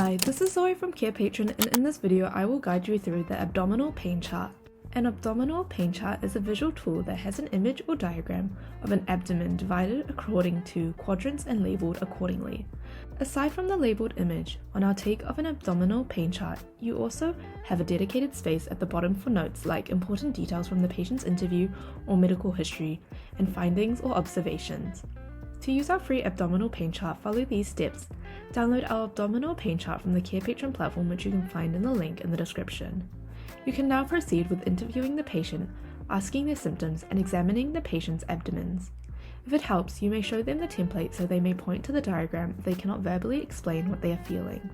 Hi, this is Zoe from Carepatron, and in this video I will guide you through the abdominal pain chart. An abdominal pain chart is a visual tool that has an image or diagram of an abdomen divided according to quadrants and labelled accordingly. Aside from the labelled image, on our take of an abdominal pain chart, you also have a dedicated space at the bottom for notes like important details from the patient's interview or medical history, and findings or observations. To use our free abdominal pain chart, follow these steps. Download our abdominal pain chart from the Carepatron platform, which you can find in the link in the description. You can now proceed with interviewing the patient, asking their symptoms, and examining the patient's abdomens. If it helps, you may show them the template so they may point to the diagram if they cannot verbally explain what they are feeling.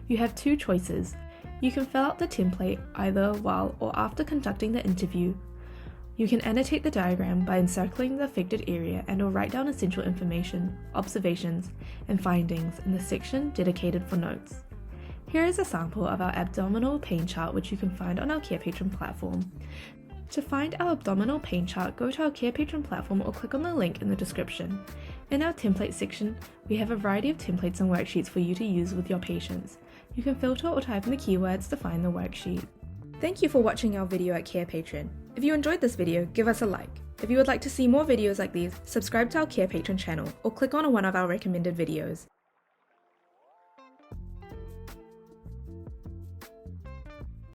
You have two choices. You can fill out the template either while or after conducting the interview. You can annotate the diagram by encircling the affected area and or write down essential information, observations, and findings in the section dedicated for notes. Here is a sample of our abdominal pain chart, which you can find on our Carepatron platform. To find our abdominal pain chart, go to our Carepatron platform or click on the link in the description. In our template section, we have a variety of templates and worksheets for you to use with your patients. You can filter or type in the keywords to find the worksheet. Thank you for watching our video at Carepatron. If you enjoyed this video, give us a like. If you would like to see more videos like these, subscribe to our Carepatron channel or click on one of our recommended videos.